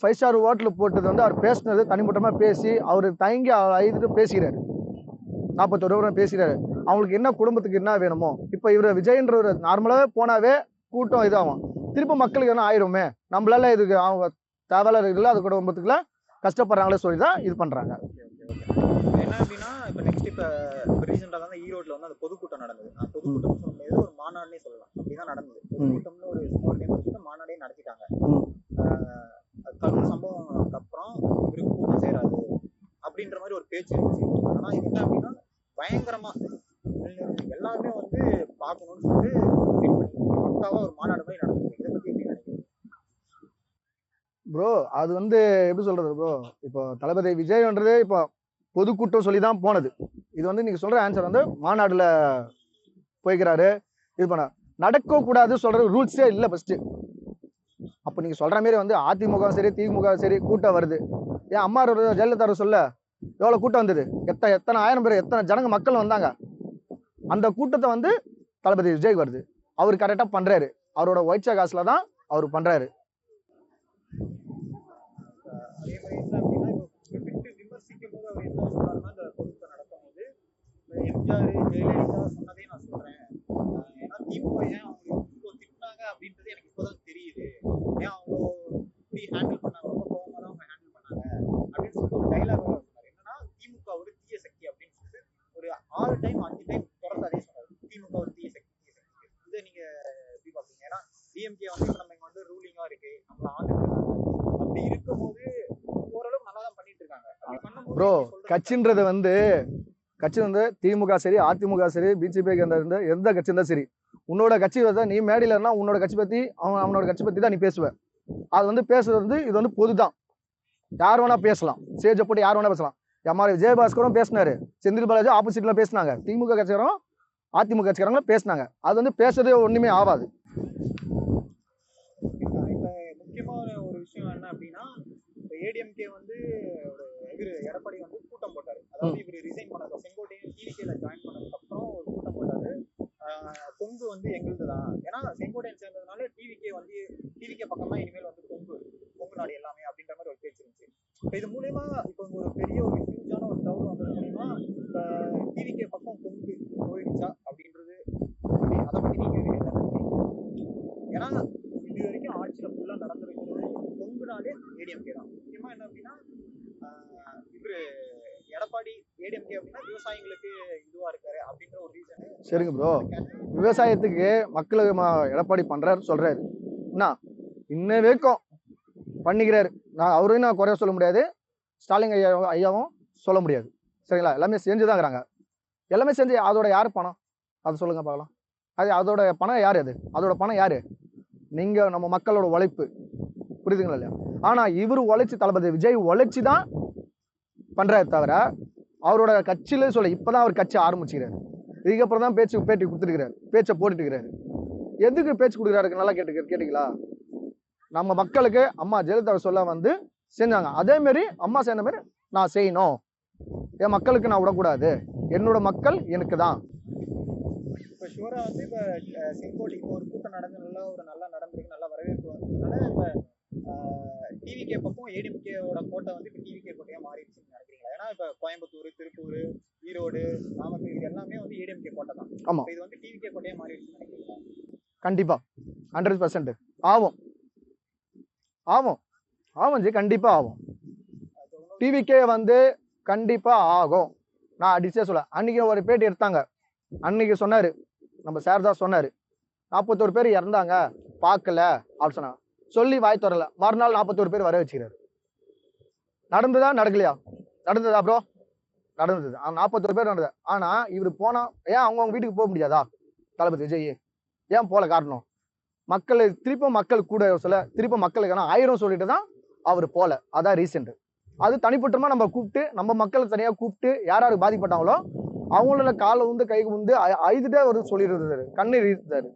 5 star hotel போட்டது வந்து அவர் பேசினது தனிமட்டமா பேசி அவர் தயங்கி அழுதுட்டு பேசுகிறாரு. 41 ரூபா பேசுகிறாரு. அவங்களுக்கு என்ன குடும்பத்துக்கு என்ன வேணுமோ இப்ப இவர் விஜய்ன்ற நார்மலாவே போனாவே கூட்டம் இதாகும். திரும்ப மக்களுக்கு என்ன ஆயிருமே, நம்மளால இதுக்கு அவங்க தேவையில்ல இருக்குல்ல, அது குடும்பத்துக்குள்ள கஷ்டப்படுறாங்களே சொல்லிதான் இது பண்றாங்க. என்ன அப்படின்னா இப்ப நெக்ஸ்ட் இப்ப ரீசெண்டா தான் ஈரோட்ல வந்து அந்த பொதுக்கூட்டம் நடந்தது. பொதுக்கூட்டம் சொல்ல முடியாது, ஒரு மாநாடுனே சொல்லலாம். அப்படிதான் நடந்தது. பொதுக்கூட்டம்னு ஒரு ஸ்மால் நேம் வச்சுட்டு மாநாடே நடத்திட்டாங்க. கரூர் சம்பவம் அப்புறம் இவருக்கு கூட்டம் சேராது அப்படின்ற மாதிரி ஒரு பேச்சு இருந்துச்சு. ஆனா இது என்ன அப்படின்னா பயங்கரமா எல்லாருமே வந்து பார்க்கணும்னு சொல்லிட்டு பக்காவா ஒரு மாநாடு மாதிரி நடந்தது. இதை பத்தி எப்படி நினைக்கிறீங்க ப்ரோ? அது வந்து எப்படி சொல்றது ப்ரோ, இப்போ தளபதி விஜய்ன்றது இப்போ பொதுக்கூட்டம் சொல்லிதான் போனது. இது வந்து நீங்க சொல்ற ஆன்சர் வந்து மாநாடுல போய்க்கிறாரு இது பண்ண நடக்க கூடாது சொல்றது ரூல்ஸே இல்ல ஃபர்ஸ்ட். அப்ப நீங்க சொல்ற மாதிரி வந்து அதிமுக சரி திமுக சரி கூட்டம் வருது. ஏன் அம்மா ஜெயலலிதா சொல்ல எவ்வளவு கூட்டம் வந்தது, எத்தனை ஆயிரம் பேர் எத்தனை ஜனங்க மக்கள் வந்தாங்க. அந்த கூட்டத்தை வந்து தளபதி விஜய் வருது, அவர் கரெக்டா பண்றாரு. அவரோட ஒயிட் காசுல தான் அவர் பண்றாரு. அதே மாதிரி என்ன அப்படின்னா விட்டு விமர்சிக்கும் போது அவர் என்ன சொன்னாருன்னா இந்த பொதுக்கூட்டம் நடக்கும்போது எம்ஜிஆர் ஜெயலலிதா சொன்னதே நான் சொல்றேன். ஏன்னா திமுக ஏன் அவங்களுக்கு இவ்வளோ திட்டினாங்க அப்படின்றது எனக்கு இப்போதான் தெரியுது. ஏன் அவ்வளோ இப்படி ஹேண்டில் பண்ணாங்க, ரொம்ப கோபமா தான் அவங்க ஹேண்டில் பண்ணாங்க அப்படின்னு சொல்லிட்டு ஒரு டைலாக் சொன்னார். என்னன்னா திமுக ஒரு தீய சக்தி அப்படின்னு சொல்லிட்டு ஒரு 6 டைம் 5 டைம் தொடர்ந்து அதே சொன்னார். திமுக ஒரு தீய சக்தி தீய சக்தி. இதை நீங்க எப்படி பார்ப்பீங்க? ஏன்னா டிஎம்கே வந்து இப்போ நம்ம இங்க வந்து ரூலிங்கா இருக்கு, நம்மள ஆண்டுட்டு இருக்காங்க. அப்படி இருக்கும்போது ஓரளவுக்கு நல்லா தான் பண்ணிட்டு இருக்காங்க. ப்ரோ கட்சின்றது வந்து கட்சி வந்து திமுக சரி அதிமுக சரி பிஜேபி எந்த கட்சி இருந்தா சரி, உன்னோட கட்சி வந்து நீ மேடையில இருந்தா உன்னோட கட்சி பத்தி அவனோட கட்சி பத்தி தான் நீ பேசுவ. அது வந்து பேசுறது வந்து இது வந்து பொதுதான், யார் வேணா பேசலாம். ஸ்டேஜ் போட்டு யார் வேணா பேசலாம். எம்ஆர் விஜயபாஸ்கரும் பேசினாரு, செந்தில் பாலாஜி ஆப்போசிட்ல பேசினாங்க, திமுக கட்சிக்காரரும் அதிமுக கட்சிக்காரங்களும் பேசினாங்க. அது வந்து பேசுறதே ஒண்ணுமே ஆகாது. இப்ப முக்கியமான ஒரு விஷயம் என்ன அப்படின்னா ஏடிஎம்கே வந்து இவரு எடப்பாடி வந்து கூட்டம் போட்டாரு. அதாவது இவரு ரிசைன் பண்ணது செங்கோட்டையன் டிவிகேல ஜாயின் பண்ணதுக்கு அப்புறம் ஒரு கூட்டம் போட்டாரு. கொங்கு வந்து எங்களுது தான், ஏன்னா செங்கோட்டையன் சேர்ந்ததுனால டிவிகே பக்கம் தான் இனிமேல் வந்து கொங்கு நாடு எல்லாமே அப்படின்ற மாதிரி ஒரு பேச்சு இருந்துச்சு. இப்போ இது மூலயமா இப்போ ஒரு பெரிய ஒரு ஹியூஜான ஒரு தகவல் வந்தது மூலயமா டிவிகே பக்கம் கொங்கு போயிடுச்சா அப்படின்றது அதை பத்தி நீங்க என்ன நினைக்கிறீங்க? ஏன்னா இது வரைக்கும் ஆட்சியில ஃபுல்லா நடந்திருக்கிறது கொங்குனாலே ஏடிஎம்கே தான். முக்கியமா என்ன அப்படின்னா இவரு எடப்பாடி ஏடிஎம்கே அப்படின்னா விவசாயிகளுக்கு இதுவா இருக்காரு அப்படின்ற ஒரு ரீசன். சரிங்க ப்ரோ, விவசாயத்துக்கு மக்களுக்கு எடப்பாடி பண்றாரு சொல்றாரு, என்ன இன்ன வரைக்கும் பண்ணிக்கிறாரு. அவரையும் நான் குறைய சொல்ல முடியாது, ஸ்டாலின் ஐயாவும் சொல்ல முடியாது. சரிங்களா? எல்லாமே செஞ்சுதான் இருக்கிறாங்க. எல்லாமே செஞ்சு அதோட யாரு பணம், அது சொல்லுங்க பார்க்கலாம். அதோட பணம் யாரு? அதோட பணம் யாரு? நீங்க நம்ம மக்களோட உழைப்பு, புரியுதுங்களா இல்லையா? ஆனா இவரு உழைச்சு, தளபதி விஜய் உழைச்சு தான் பண்றாரு தவிர அவரோட கட்சியில சொல்ல இப்பதான் அவர் கட்சி ஆரம்பிச்சுக்கிறாரு. இதுக்கப்புறம் தான் பேட்டி கொடுத்துருக்கிறாரு, பேச்சை போட்டுட்டு இருக்கிறாரு. எதுக்கு பேச்சு கொடுக்குறாரு நல்லா கேட்டீங்களா? நம்ம மக்களுக்கு அம்மா ஜெயலலிதா சொல்ல வந்து செஞ்சாங்க, அதே மாதிரி அம்மா செய்த மாதிரி நான் செய்யணும். என் மக்களுக்கு நான் விடக்கூடாது, என்னோட மக்கள் எனக்கு தான். இப்போ ஷுவரா வந்து இப்போ செங்கோட்டை இப்போ ஒரு கூட்டம் நடந்து நல்லா நடந்திருக்கு, நல்லா வரவேற்பு வந்ததுனால இப்போ டிவிகே பக்கம் ஏடிஎம்கேவோட கோட்டை வந்து இப்போ டிவிகே கோட்டையா மாறிடுச்சுன்னு நினைக்கிறீங்களா? ஏன்னா இப்போ கோயம்புத்தூர், திருப்பூர், ஈரோடு, நாமக்கல் இது எல்லாமே வந்து ஏடிஎம்கே கோட்டை தான். ஆமா, இது வந்து டிவிகே கோட்டையா மாறிடுச்சுன்னு நினைக்கிறீங்களா? கண்டிப்பா 100% ஆகும். ஜி, கண்டிப்பா ஆகும். டிவிகே வந்து கண்டிப்பா ஆகும். நான் அடிச்சே சொல்ல. அன்னைக்கு ஒரு பேட்டி எடுத்தாங்க, அன்னைக்கு சொன்னாரு, நம்ம சார் தான் சொன்னாரு, 41 பேர் இறந்தாங்க பார்க்கல அப்படின்னு சொன்னாங்க. சொல்லி வாய் தரல, மறுநாள் 41 பேர் வர வச்சுக்கிறாரு. நடந்ததா நடக்கலையா? நடந்ததா ப்ரோ? நடந்தது. 41 பேர் நடந்தது. ஆனா இவரு போனா ஏன் அவங்க வீட்டுக்கு போக முடியாதா? தளபதி விஜய் ஏன் போல? காரணம் மக்கள் திருப்ப மக்கள் கூட சொல்ல, திருப்ப மக்களுக்கு 1000 சொல்லிட்டு தான் அவர் போல. அதான் ரீசெண்ட். அது தனிப்பட்டமா நம்ம கூப்பிட்டு, நம்ம மக்களை தனியா கூப்பிட்டு யாராரு பாதிப்பட்டாங்களோ அவங்களோட காலை வந்து கைக்கு வந்து 5 அவர் சொல்லிடுறாரு, கண்ணீர் ஈர்த்தாரு.